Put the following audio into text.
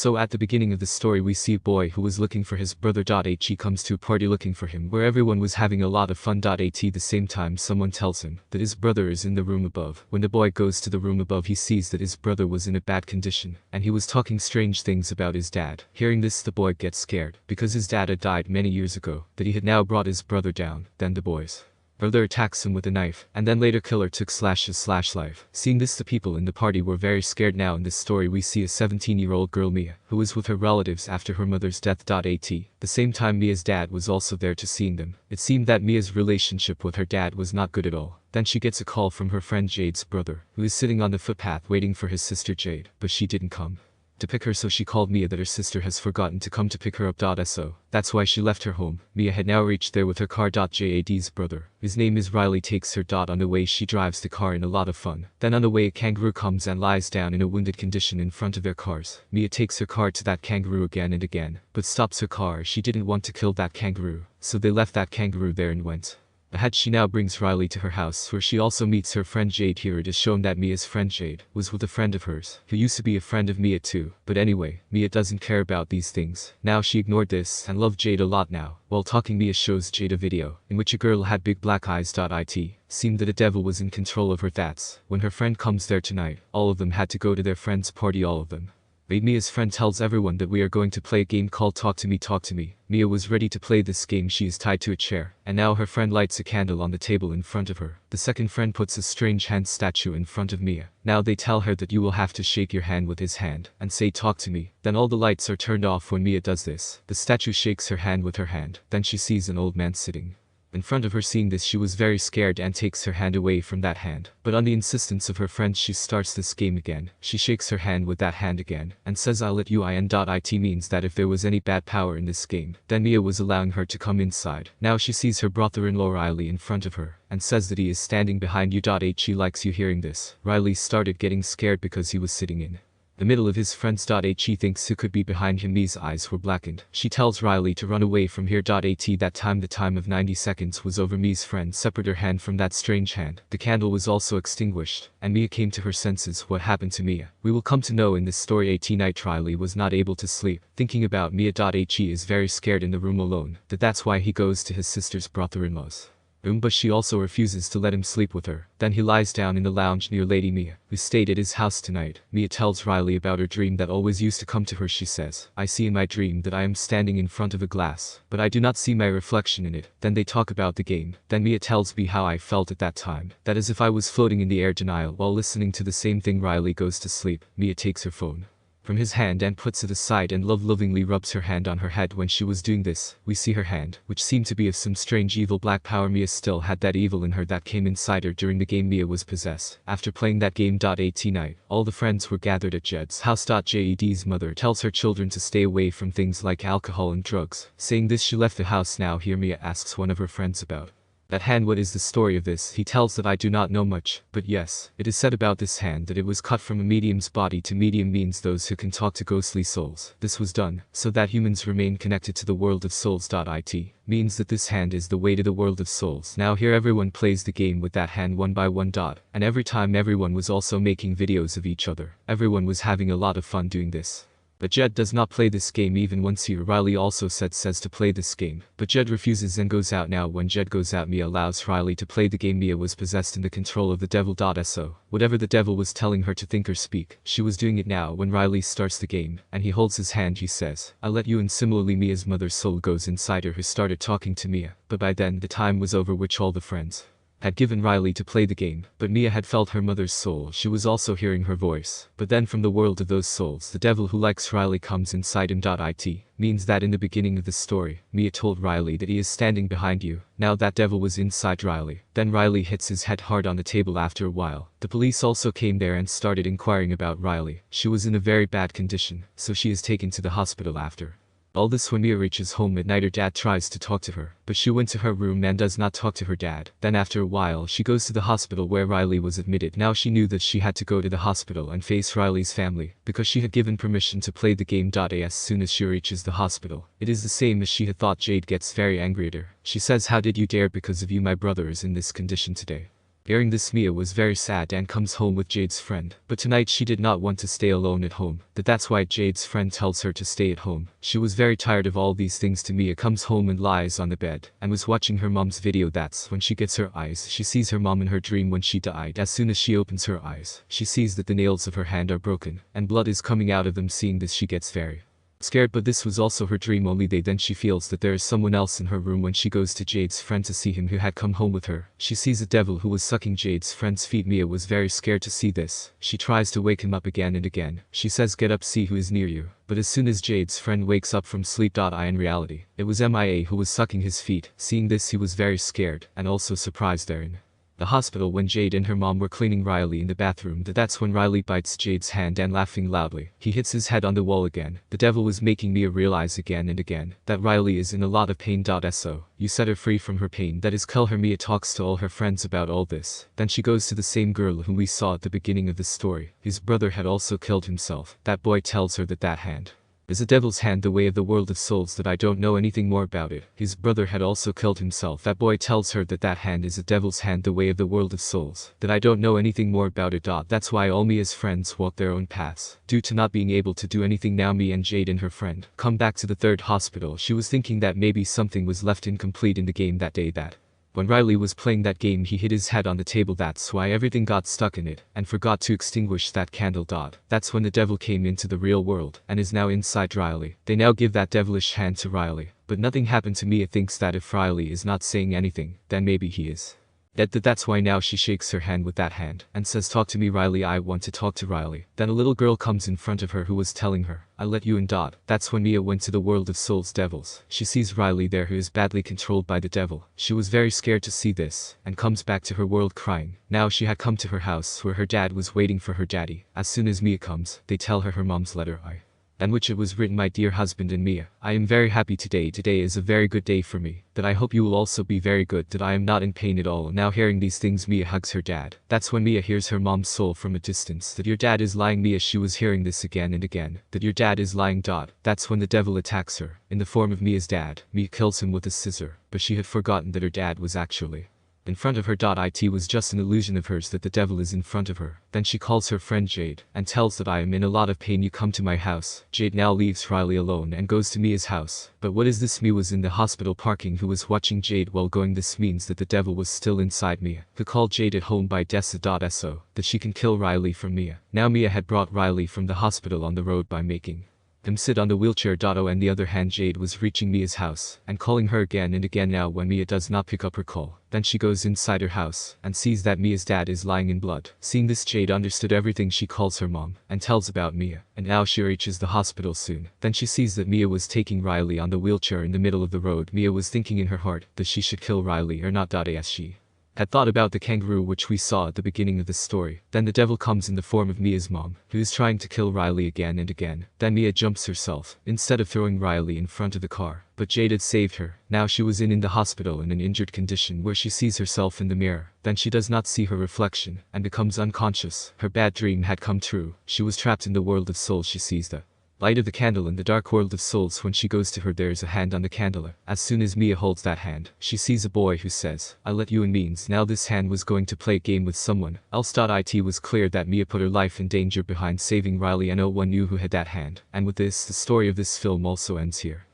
So at the beginning of the story we see a boy who was looking for his brother. He comes to a party looking for him where everyone was having a lot of fun. At the same time someone tells him that his brother is in the room above. When the boy goes to the room above he sees that his brother was in a bad condition and he was talking strange things about his dad. Hearing this the boy gets scared because his dad had died many years ago, that he had now brought his brother down. Then the boy's brother attacks him with a knife, and then later killer took his life. Seeing this the people in the party were very scared. Now in this story we see a 17-year-old girl Mia, who was with her relatives after her mother's death. The same time Mia's dad was also there to seeing them. It seemed that Mia's relationship with her dad was not good at all. Then she gets a call from her friend Jade's brother, who is sitting on the footpath waiting for his sister Jade, but she didn't come to pick her, so she called Mia that her sister has forgotten to come to pick her up. So that's why she left her home. Mia had now reached there with her car. Jade's brother, his name is Riley, takes her. On the way she drives the car in a lot of fun. Then on the way a kangaroo comes and lies down in a wounded condition in front of their cars. Mia takes her car to that kangaroo again and again, but stops her car. She didn't want to kill that kangaroo, so they left that kangaroo there and went ahead. She now brings Riley to her house where she also meets her friend Jade. Here it is shown that Mia's friend Jade was with a friend of hers who used to be a friend of Mia too, but anyway, Mia doesn't care about these things. Now she ignored this and loved Jade a lot. Now while talking Mia shows Jade a video in which a girl had big black eyes. It seemed that a devil was in control of her. That's when her friend comes there tonight. All of them had to go to their friend's party, all of them. Mia's friend tells everyone that we are going to play a game called Talk to Me, Talk to Me. Mia was ready to play this game. She is tied to a chair, and now her friend lights a candle on the table in front of her. The second friend puts a strange hand statue in front of Mia. Now they tell her that you will have to shake your hand with his hand and say talk to me. Then all the lights are turned off when Mia does this. The statue shakes her hand with her hand. Then she sees an old man sitting in front of her. Seeing this she was very scared and takes her hand away from that hand. But on the insistence of her friends she starts this game again. She shakes her hand with that hand again and says I'll let you in. It means that if there was any bad power in this game, then Mia was allowing her to come inside. Now she sees her brother-in-law Riley in front of her and says that he is standing behind you. She likes you. Hearing this, Riley started getting scared because he was sitting in the middle of his friends. She thinks who could be behind him. Mia's eyes were blackened. She tells Riley to run away from here. That time the time of 90 seconds was over. Mia's friend separated her hand from that strange hand. The candle was also extinguished, and Mia came to her senses. What happened to Mia? We will come to know in this story. Night Riley was not able to sleep, thinking about Mia. He is very scared in the room alone. That's why he goes to his sister's brother-in-law's room, but she also refuses to let him sleep with her. Then he lies down in the lounge near Lady Mia, who stayed at his house tonight. Mia tells Riley about her dream that always used to come to her. She says, I see in my dream that I am standing in front of a glass, but I do not see my reflection in it. Then they talk about the game. Then Mia tells me how I felt at that time, that as if I was floating in the air. Denial. While listening to the same thing, Riley goes to sleep. Mia takes her phone from his hand and puts it aside and lovingly rubs her hand on her head. When she was doing this, we see her hand, which seemed to be of some strange evil black power. Mia still had that evil in her that came inside her during the game. Mia was possessed after playing that game. Night, all the friends were gathered at Jed's house. Jed's mother tells her children to stay away from things like alcohol and drugs. Saying this she left the house. Now here Mia asks one of her friends about that hand. What is the story of this? He tells that I do not know much, but yes, it is said about this hand that it was cut from a medium's body. To medium means those who can talk to ghostly souls. This was done so that humans remain connected to the world of souls. It means that this hand is the way to the world of souls. Now here everyone plays the game with that hand one by one. And every time everyone was also making videos of each other. Everyone was having a lot of fun doing this. But Jed does not play this game even once here. Riley also says to play this game, but Jed refuses and goes out. Now when Jed goes out, Mia allows Riley to play the game. Mia was possessed in the control of the devil. So whatever the devil was telling her to think or speak, she was doing it. Now when Riley starts the game and he holds his hand, he says, I'll let you in. Similarly Mia's mother's soul goes inside her, who started talking to Mia, but by then the time was over which all the friends had given Riley to play the game, but Mia had felt her mother's soul. She was also hearing her voice. But then from the world of those souls, the devil who likes Riley comes inside him. It means that in the beginning of the story, Mia told Riley that he is standing behind you. Now that devil was inside Riley. Then Riley hits his head hard on the table. After a while, the police also came there and started inquiring about Riley. She was in a very bad condition, so she is taken to the hospital. After all this, when Mia reaches home at night, her dad tries to talk to her, but she went to her room and does not talk to her dad. Then after a while she goes to the hospital where Riley was admitted. Now she knew that she had to go to the hospital and face Riley's family, because she had given permission to play the game. As soon as she reaches the hospital, it is the same as she had thought. Jade gets very angry at her. She says, how did you dare? Because of you my brother is in this condition today. Hearing this, Mia was very sad and comes home with Jade's friend. But tonight she did not want to stay alone at home. That's why Jade's friend tells her to stay at home. She was very tired of all these things. Mia comes home and lies on the bed and was watching her mom's video. That's when she gets her eyes. She sees her mom in her dream when she died. As soon as she opens her eyes, she sees that the nails of her hand are broken and blood is coming out of them. Seeing this, she gets very scared, but this was also her dream only. Then she feels that there is someone else in her room. When she goes to Jade's friend to see him who had come home with her, she sees a devil who was sucking Jade's friend's feet. Mia was very scared to see this. She tries to wake him up again and again. She says, "Get up, see who is near you." But as soon as Jade's friend wakes up from sleep, in reality, it was Mia who was sucking his feet. Seeing this, he was very scared and also surprised. Therein the hospital, when Jade and her mom were cleaning Riley in the bathroom, that's when Riley bites Jade's hand and laughing loudly, he hits his head on the wall again. The devil was making Mia realize again and again that Riley is in a lot of pain. So you set her free from her pain, that is kill her. Mia talks to all her friends about all this. Then she goes to the same girl whom we saw at the beginning of the story. His brother had also killed himself. That boy tells her that hand is a devil's hand, the way of the world of souls, that I don't know anything more about it. His brother had also killed himself. That boy tells her that hand is a devil's hand, the way of the world of souls, that I don't know anything more about it. That's why all Mia's friends walk their own paths, due to not being able to do anything. Now Mia and Jade and her friend come back to the third hospital. She was thinking that maybe something was left incomplete in the game that day. That when Riley was playing that game, he hit his head on the table. That's why everything got stuck in it and forgot to extinguish that candle. That's when the devil came into the real world and is now inside Riley. They now give that devilish hand to Riley, but nothing happened to Mia. Thinks that if Riley is not saying anything, then maybe he is dead. That's why now she shakes her hand with that hand and says, "Talk to me, Riley, I want to talk to Riley." Then a little girl comes in front of her who was telling her, "I let you in." That's when Mia went to the world of souls devils. She sees Riley there who is badly controlled by the devil. She was very scared to see this and comes back to her world crying. Now she had come to her house where her dad was waiting for her daddy. As soon as Mia comes, they tell her mom's letter and which it was written, "My dear husband and Mia, I am very happy today. Today is a very good day for me. That I hope you will also be very good. That I am not in pain at all." Now hearing these things, Mia hugs her dad. That's when Mia hears her mom's soul from a distance. "That your dad is lying." Mia, she was hearing this again and again. That your dad is lying. That's when the devil attacks her in the form of Mia's dad. Mia kills him with a scissor, but she had forgotten that her dad was actually in front of her. It was just an illusion of hers that the devil is in front of her. Then she calls her friend Jade and tells that I am in a lot of pain. You come to my house. Jade now leaves Riley alone and goes to Mia's house. But what is this? Mia was in the hospital parking who was watching Jade while going. This means that the devil was still inside Mia, who called Jade at home by so that she can kill Riley from Mia. Now Mia had brought Riley from the hospital on the road by making him sit on the wheelchair. On the other hand, Jade was reaching Mia's house and calling her again and again. Now when Mia does not pick up her call, then she goes inside her house and sees that Mia's dad is lying in blood. Seeing this, Jade understood everything. She calls her mom and tells about Mia, and now she reaches the hospital soon. Then she sees that Mia was taking Riley on the wheelchair in the middle of the road. Mia was thinking in her heart that she should kill Riley or not. As she had thought about the kangaroo which we saw at the beginning of the story. Then the devil comes in the form of Mia's mom, who is trying to kill Riley again and again. Then Mia jumps herself, instead of throwing Riley in front of the car. But Jade had saved her. Now she was in the hospital in an injured condition where she sees herself in the mirror. Then she does not see her reflection and becomes unconscious. Her bad dream had come true. She was trapped in the world of souls. She sees the light of the candle in the dark world of souls. When she goes to her, there is a hand on the candle. As soon as Mia holds that hand, she sees a boy who says, "I let you in." Means now this hand was going to play a game with someone else. It was clear that Mia put her life in danger behind saving Riley, and no one knew who had that hand. And with this, the story of this film also ends here.